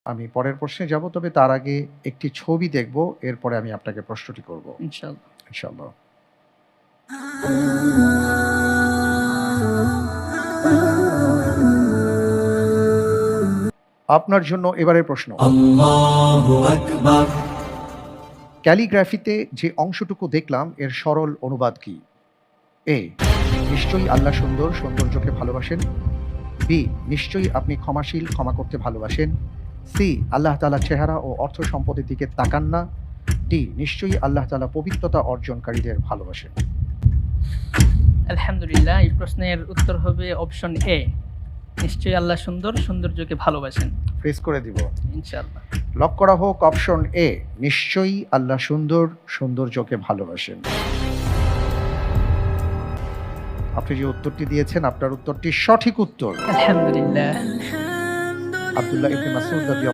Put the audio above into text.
আমি পরের প্রশ্নে যাব, তবে তার আগে একটি ছবি দেখব, এরপরে আমি আপনাকে প্রশ্নটি করব। ইনশাআল্লাহ। ইনশাআল্লাহ। আপনার জন্য এবারের প্রশ্ন। আল্লাহু আকবার। ক্যালিগ্রাফিতে যে অংশটুকু দেখলাম এর সরল অনুবাদ কি? এ, নিশ্চয়ই আল্লাহ সুন্দর, সৌন্দর্যকে ভালোবাসেন। বি, নিশ্চয়ই আপনি ক্ষমাশীল, ক্ষমা করতে ভালোবাসেন। সি, আল্লাহ তাআলা চেহারা ও অর্থ সম্পদের দিকে তাকান না। ডি, নিশ্চয়ই আল্লাহ তাআলা পবিত্রতা অর্জনকারীদের ভালোবাসেন। আলহামদুলিল্লাহ, এই প্রশ্নের উত্তর হবে অপশন এ, নিশ্চয়ই আল্লাহ সুন্দর, সৌন্দর্যকে ভালোবাসেন। ফ্রিজ করে দিব। ইনশাআল্লাহ। লক করা হোক অপশন এ, নিশ্চয়ই আল্লাহ সুন্দর, সৌন্দর্যকে ভালোবাসেন। আপনি যে উত্তরটি দিয়েছেন, আপনার উত্তরটি সঠিক উত্তর। আলহামদুলিল্লাহ। আব্দুল্লাহ ইবনে মাসউদ রাদিয়াল্লাহু